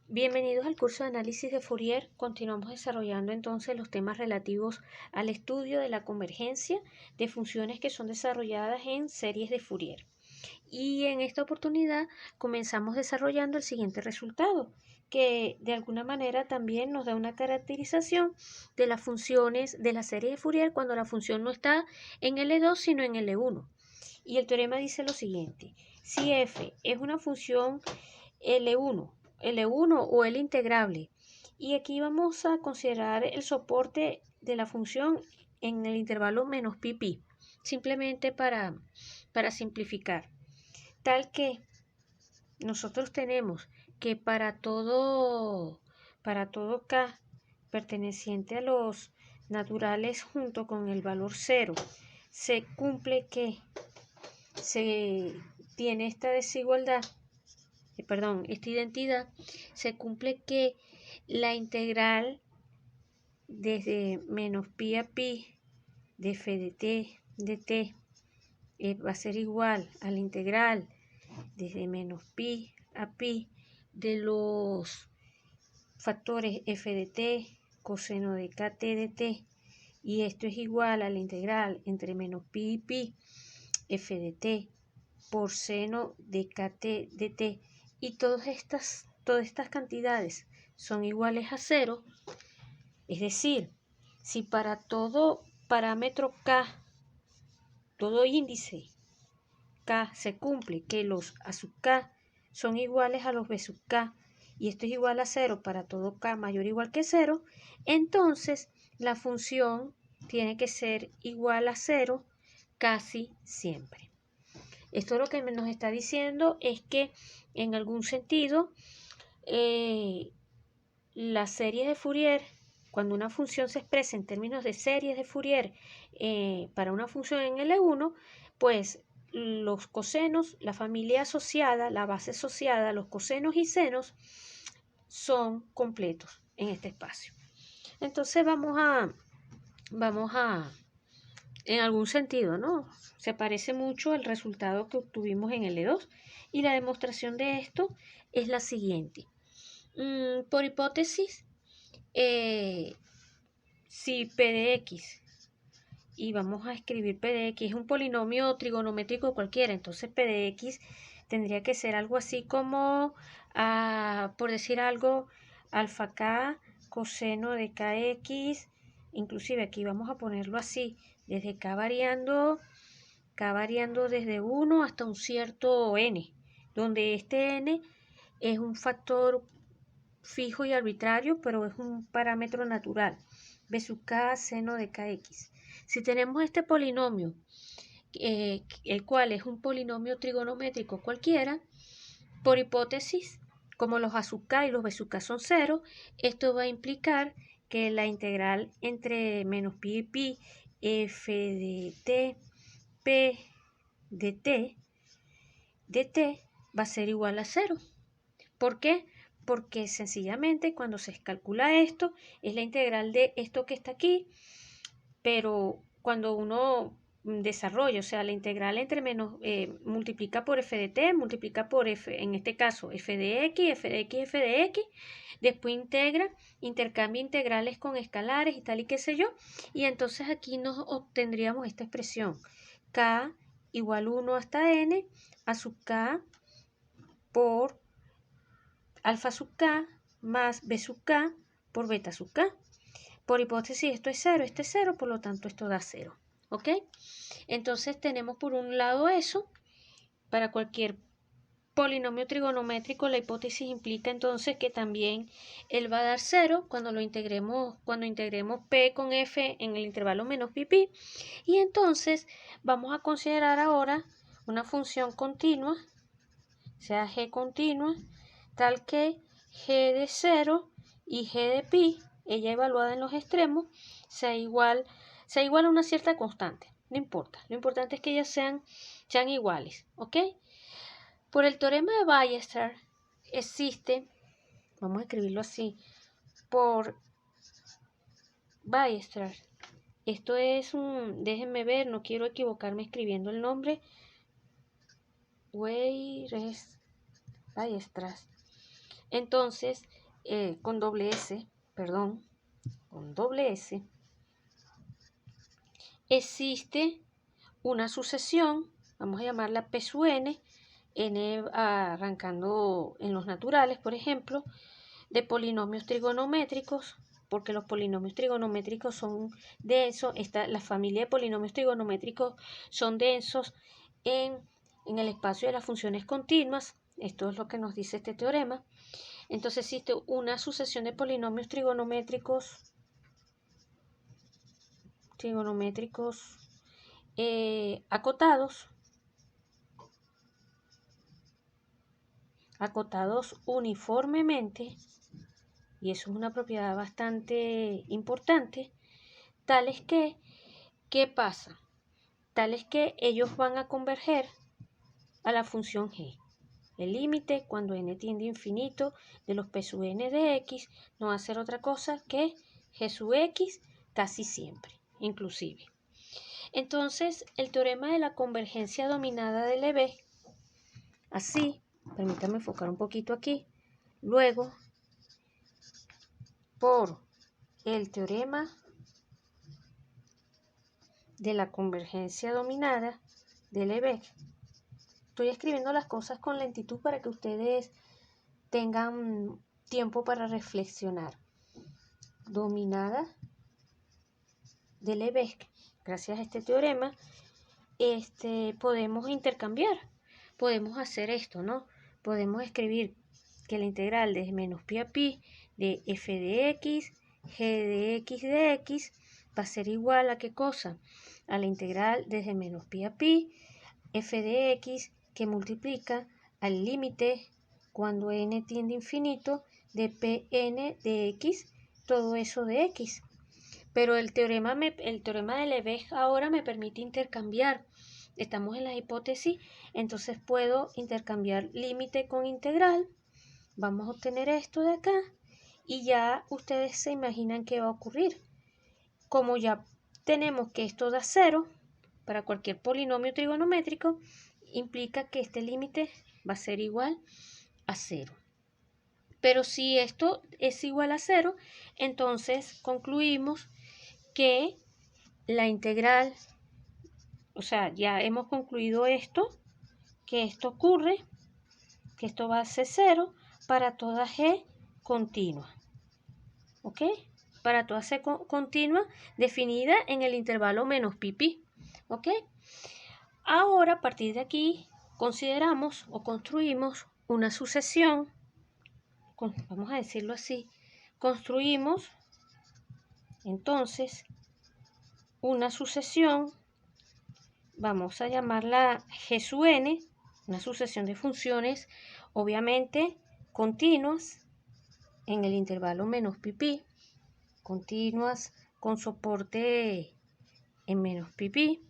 Bienvenidos al curso de análisis de Fourier. Continuamos desarrollando entonces los temas relativos al estudio de la convergencia de funciones que son desarrolladas en series de Fourier. Y en esta oportunidad comenzamos desarrollando el siguiente resultado, que de alguna manera también nos da una caracterización de las funciones de la serie de Fourier cuando la función no está en L2 sino en L1. Y el teorema dice lo siguiente: si f es una función L1 o L integrable, y aquí vamos a considerar el soporte de la función en el intervalo menos pi, simplemente para simplificar, tal que nosotros tenemos que para todo k perteneciente a los naturales junto con el valor 0 se cumple que se tiene esta desigualdad, esta identidad, se cumple que la integral desde menos pi a pi de f de t va a ser igual a la integral desde menos pi a pi de los factores f de t coseno de kt de t, y esto es igual a la integral entre menos pi y pi f de t por seno de kt de t, y todas estas cantidades son iguales a 0, es decir, si para todo parámetro k, todo índice k se cumple que los a sub k son iguales a los b sub k, y esto es igual a 0 para todo k mayor o igual que 0, entonces la función tiene que ser igual a 0 casi siempre. Esto lo que nos está diciendo es que en algún sentido la serie de Fourier, cuando una función se expresa en términos de series de Fourier para una función en L1, pues los cosenos, la familia asociada, la base asociada, los cosenos y senos son completos en este espacio. Entonces vamos a en algún sentido, ¿no? Se parece mucho al resultado que obtuvimos en L2, y la demostración de esto es la siguiente. Por hipótesis, si P de X, y vamos a escribir P de X, es un polinomio trigonométrico cualquiera, entonces P de X tendría que ser algo así como, por decir algo, alfa K coseno de KX, inclusive aquí vamos a ponerlo así, desde K variando desde 1 hasta un cierto n, donde este n es un factor fijo y arbitrario, pero es un parámetro natural, b sub k seno de kx. Si tenemos este polinomio, el cual es un polinomio trigonométrico cualquiera, por hipótesis, como los a sub k y los b sub k son 0, esto va a implicar que la integral entre menos pi y pi f de t p de t va a ser igual a 0. ¿Por qué? Porque sencillamente cuando se calcula esto es la integral de esto que está aquí, pero cuando uno desarrolla, o sea, la integral entre menos, multiplica por f de t, multiplica por f, en este caso, f de x, f de x, f de x, después intercambia integrales con escalares y tal y qué sé yo, y entonces aquí nos obtendríamos esta expresión, k igual 1 hasta n, a sub k por alfa sub k más b sub k por beta sub k. Por hipótesis esto es 0, este es 0, por lo tanto esto da 0. ¿Ok? Entonces tenemos por un lado eso. Para cualquier polinomio trigonométrico la hipótesis implica entonces que también él va a dar 0 cuando integremos p con f en el intervalo menos pi pi. Y entonces vamos a considerar ahora una función continua, sea g continua, tal que g de 0 y g de pi, ella evaluada en los extremos, sea igual a una cierta constante. No importa, lo importante es que ellas sean iguales, ¿ok? Por el teorema de Weierstrass existe, vamos a escribirlo así, por Weierstrass, esto es déjenme ver, no quiero equivocarme escribiendo el nombre, Weierstrass. Entonces, con doble S, existe una sucesión, vamos a llamarla P sub n, n arrancando en los naturales, por ejemplo, de polinomios trigonométricos, porque los polinomios trigonométricos son densos, la familia de polinomios trigonométricos son densos en el espacio de las funciones continuas. Esto es lo que nos dice este teorema. Entonces existe una sucesión de polinomios trigonométricos acotados uniformemente, y eso es una propiedad bastante importante, tales que, ¿qué pasa? Tales que ellos van a converger a la función g. El límite, cuando n tiende a infinito, de los p sub n de x, no va a ser otra cosa que g sub x casi siempre, inclusive. Entonces, el teorema de la convergencia dominada de Lebesgue, así, permítame enfocar un poquito aquí, luego, por el teorema de la convergencia dominada de Lebesgue. Estoy escribiendo las cosas con lentitud para que ustedes tengan tiempo para reflexionar. Dominada de Lebesgue. Gracias a este teorema, podemos intercambiar. Podemos hacer esto, ¿no? Podemos escribir que la integral de menos pi a pi de f de x, g de x va a ser igual a ¿qué cosa? A la integral desde menos pi a pi, f de x, que multiplica al límite cuando n tiende a infinito de Pn de x, todo eso de x. Pero el teorema de Lebesgue ahora me permite intercambiar. Estamos en la hipótesis, entonces puedo intercambiar límite con integral. Vamos a obtener esto de acá y ya ustedes se imaginan qué va a ocurrir. Como ya tenemos que esto da 0 para cualquier polinomio trigonométrico, implica que este límite va a ser igual a 0. Pero si esto es igual a 0, entonces concluimos que la integral, o sea, ya hemos concluido esto, que esto ocurre, que esto va a ser 0 para toda g continua. ¿Ok? Para toda c continua definida en el intervalo menos pi pi. ¿Ok? Ahora, a partir de aquí, consideramos o construimos una sucesión, vamos a decirlo así, construimos entonces una sucesión, vamos a llamarla g sub n, una sucesión de funciones obviamente continuas en el intervalo menos pi pi, continuas con soporte en menos pi pi,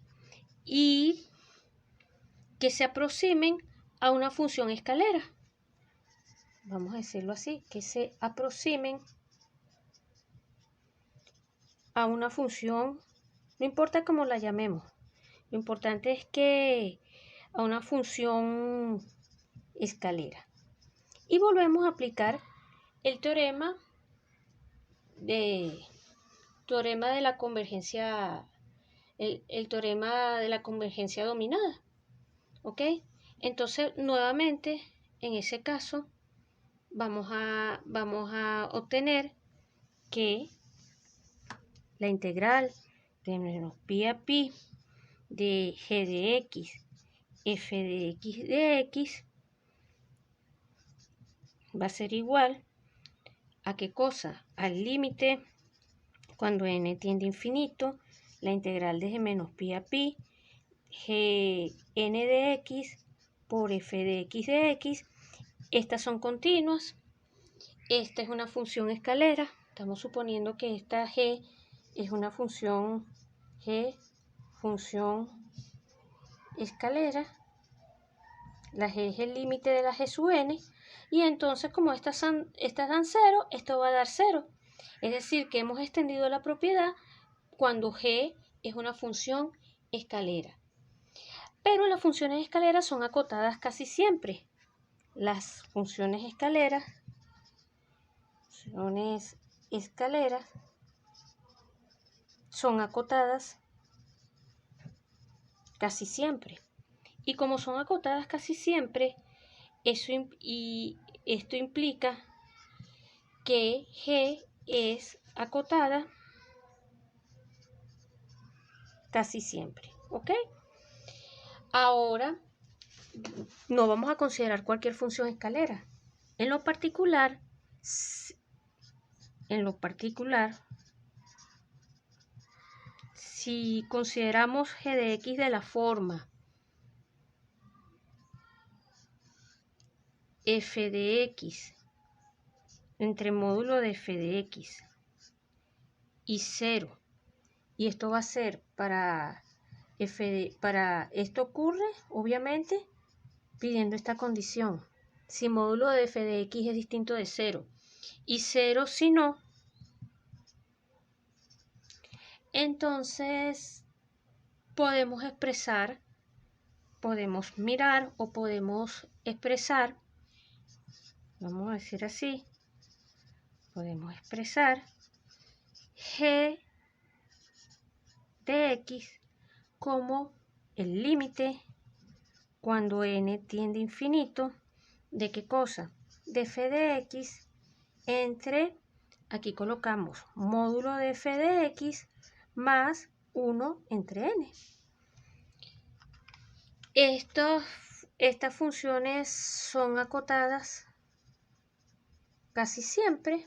y que se aproximen a una función escalera. Vamos a decirlo así, que se aproximen a una función, no importa cómo la llamemos, lo importante es que a una función escalera. Y volvemos a aplicar el teorema de la convergencia, el teorema de la convergencia dominada. ¿Ok? Entonces, nuevamente, en ese caso, vamos a obtener que la integral de menos pi a pi de g de x, f de x va a ser igual a ¿qué cosa? Al límite cuando n tiende a infinito, la integral desde menos pi a pi, g n de x por f de x. Estas son continuas. Esta es una función escalera. Estamos suponiendo que esta g es una función escalera. La g es el límite de la g sub n. Y entonces, como estas dan 0, esto va a dar 0. Es decir, que hemos extendido la propiedad cuando g es una función escalera. Pero las funciones escaleras son acotadas casi siempre. Las funciones escaleras funciones escaleras son acotadas casi siempre. Y como son acotadas casi siempre, esto implica que G es acotada casi siempre, ¿ok? Ahora no vamos a considerar cualquier función escalera. En lo particular, si consideramos g de x de la forma f de x entre módulo de f de x y 0, y esto va a ser para esto ocurre, obviamente, pidiendo esta condición. Si módulo de f de x es distinto de 0 y 0 si no, entonces podemos mirar o podemos expresar, vamos a decir así, podemos expresar g de x como el límite cuando n tiende a infinito, ¿de qué cosa? De f de x entre, aquí colocamos módulo de f de x más 1 entre n. Estas funciones son acotadas casi siempre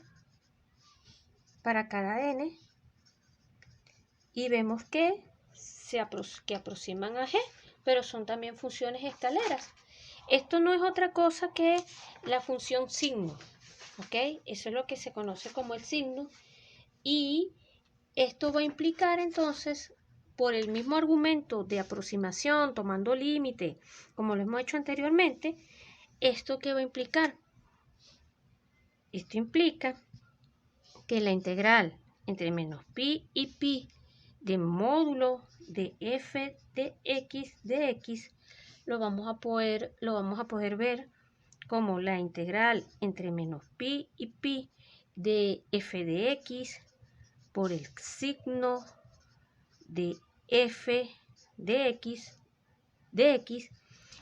para cada n y vemos que aproximan a g, pero son también funciones escaleras. Esto no es otra cosa que la función signo, ¿ok? Eso es lo que se conoce como el signo, y esto va a implicar entonces, por el mismo argumento de aproximación, tomando límite, como lo hemos hecho anteriormente, ¿esto qué va a implicar? Esto implica que la integral entre menos pi y pi de módulo de f de x lo vamos a poder ver como la integral entre menos pi y pi de f de x por el signo de f de x,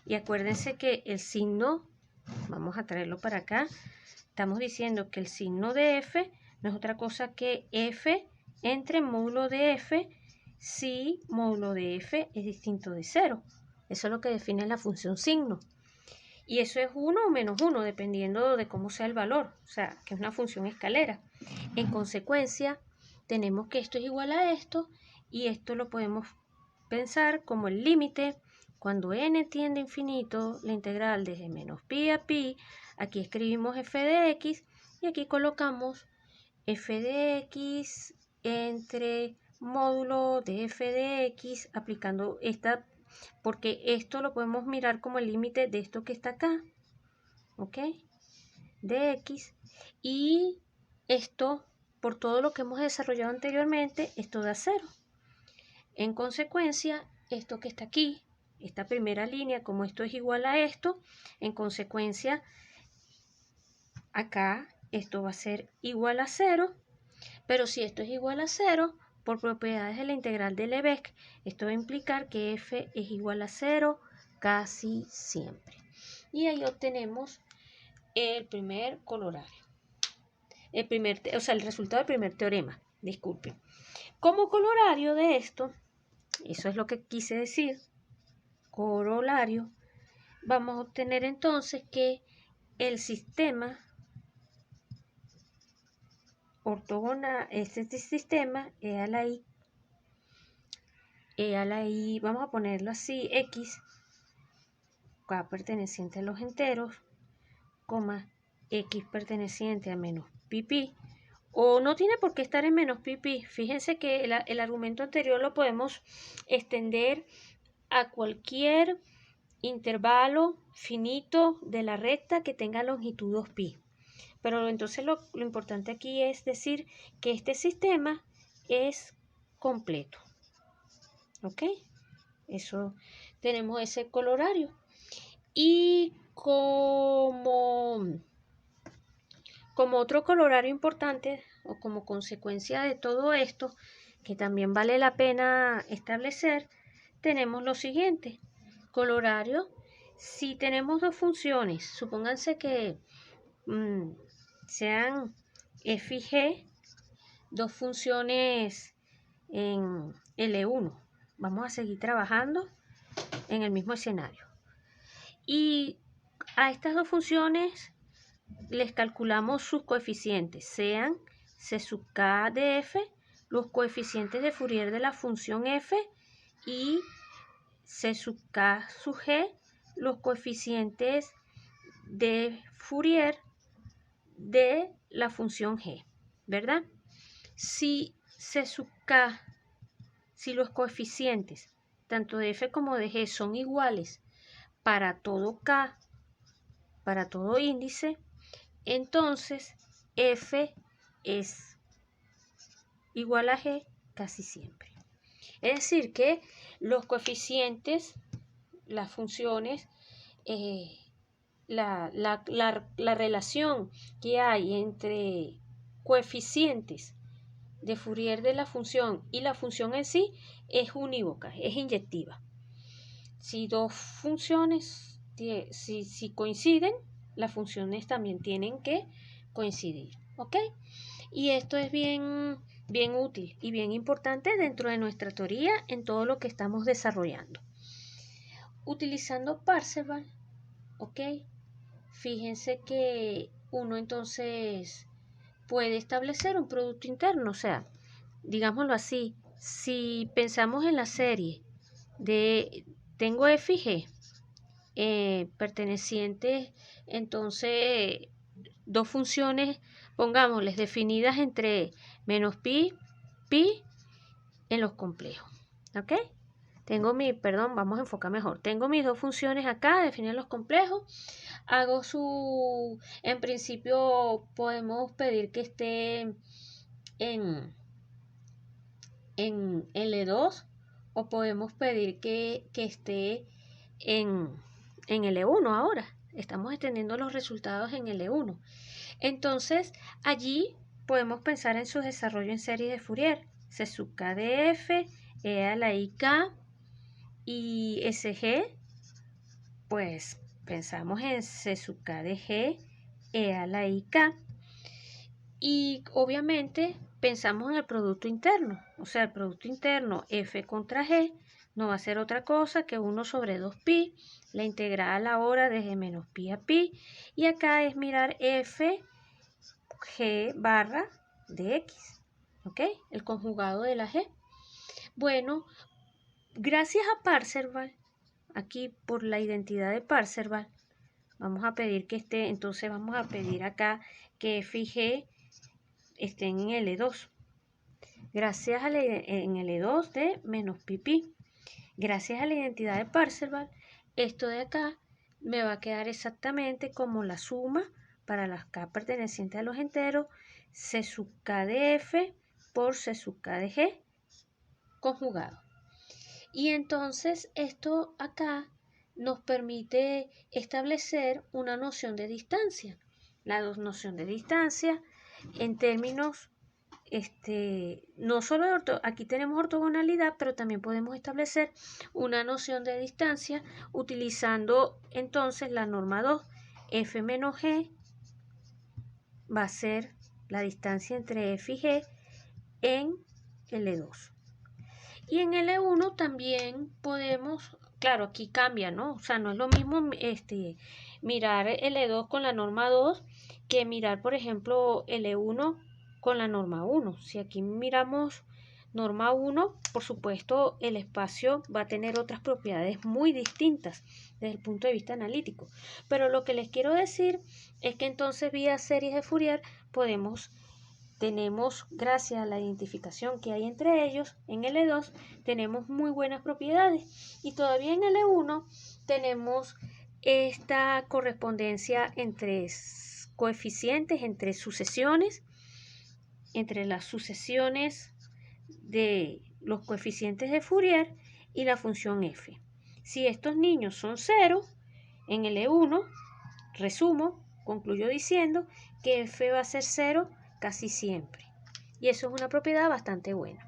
y acuérdense que el signo, vamos a traerlo para acá, estamos diciendo que el signo de f no es otra cosa que f entre módulo de f si módulo de f es distinto de 0. Eso es lo que define la función signo. Y eso es 1 o menos 1, dependiendo de cómo sea el valor, o sea, que es una función escalera. En consecuencia, tenemos que esto es igual a esto, y esto lo podemos pensar como el límite cuando n tiende a infinito, la integral desde menos pi a pi. Aquí escribimos f de x y aquí colocamos f de x entre módulo de f de x, aplicando esta, porque esto lo podemos mirar como el límite de esto que está acá, ¿ok? De x, y esto, por todo lo que hemos desarrollado anteriormente, esto da 0. En consecuencia, esto que está aquí, esta primera línea, como esto es igual a esto, en consecuencia, acá esto va a ser igual a 0, pero si esto es igual a 0, por propiedades de la integral de Lebesgue, esto va a implicar que f es igual a 0 casi siempre. Y ahí obtenemos el primer corolario. El resultado del primer teorema, disculpen. Como corolario de esto, eso es lo que quise decir, corolario, vamos a obtener entonces que el sistema ortogonal, este sistema E a la I, vamos a ponerlo así, X, K perteneciente a los enteros, coma, X perteneciente a menos pi pi, o no tiene por qué estar en menos pi pi. Fíjense que el argumento anterior lo podemos extender a cualquier intervalo finito de la recta que tenga longitud 2pi. Pero entonces lo importante aquí es decir que este sistema es completo. ¿Ok? Eso, tenemos ese corolario. Y como Como otro colorario importante o como consecuencia de todo esto, que también vale la pena establecer, tenemos lo siguiente. Colorario, si tenemos dos funciones, supónganse que sean f y g, dos funciones en L1. Vamos a seguir trabajando en el mismo escenario. Y a estas dos funciones les calculamos sus coeficientes, sean c sub k de f, los coeficientes de Fourier de la función f, y c sub k sub g, los coeficientes de Fourier de la función g, ¿verdad? Si c sub k, si los coeficientes tanto de f como de g son iguales para todo k, para todo índice, entonces f es igual a g casi siempre. Es decir, que los coeficientes, las funciones, la relación que hay entre coeficientes de Fourier de la función y la función en sí es unívoca, es inyectiva. Si dos funciones si coinciden, las funciones también tienen que coincidir, ¿ok? Y esto es bien útil y bien importante dentro de nuestra teoría en todo lo que estamos desarrollando. Utilizando Parseval, ¿ok? Fíjense que uno entonces puede establecer un producto interno, o sea, digámoslo así, si pensamos en la serie de tengo f y g pertenecientes, entonces dos funciones, pongámosles, definidas entre menos pi en los complejos, ¿ok? Vamos a enfocar mejor. Tengo mis dos funciones acá, definir los complejos. En principio podemos pedir que esté en L2 o podemos pedir que esté en L1 ahora. Estamos extendiendo los resultados en L1. Entonces, allí podemos pensar en su desarrollo en serie de Fourier. C sub k de f, e a la i k y SG, pues pensamos en C sub k de g, e a la i k. Y obviamente pensamos en el producto interno, o sea, el producto interno f contra g no va a ser otra cosa que 1 sobre 2pi, la integral ahora desde menos pi a pi, y acá es mirar f g barra de x, ¿ok? El conjugado de la g. Bueno, gracias a Parseval, aquí por la identidad de Parseval, vamos a pedir que esté, entonces vamos a pedir acá que f y g estén en L2. Gracias a en L2 de menos pi. Gracias a la identidad de Parseval, esto de acá me va a quedar exactamente como la suma para las k pertenecientes a los enteros, c sub k de f por c sub k de g conjugado. Y entonces esto acá nos permite establecer una noción de distancia. La noción de distancia en términos, no solo aquí tenemos ortogonalidad, pero también podemos establecer una noción de distancia utilizando entonces la norma 2. F menos G va a ser la distancia entre F y G en L2. Y en L1 también podemos, claro, aquí cambia, ¿no? O sea, no es lo mismo mirar L2 con la norma 2 que mirar, por ejemplo, L1 con la norma 1. Si aquí miramos norma 1, por supuesto, el espacio va a tener otras propiedades muy distintas desde el punto de vista analítico. Pero lo que les quiero decir es que entonces vía series de Fourier tenemos, gracias a la identificación que hay entre ellos, en L2 tenemos muy buenas propiedades y todavía en L1 tenemos esta correspondencia entre coeficientes, entre sucesiones, entre las sucesiones de los coeficientes de Fourier y la función f. Si estos niños son 0, en L1, resumo, concluyó diciendo que f va a ser 0 casi siempre. Y eso es una propiedad bastante buena.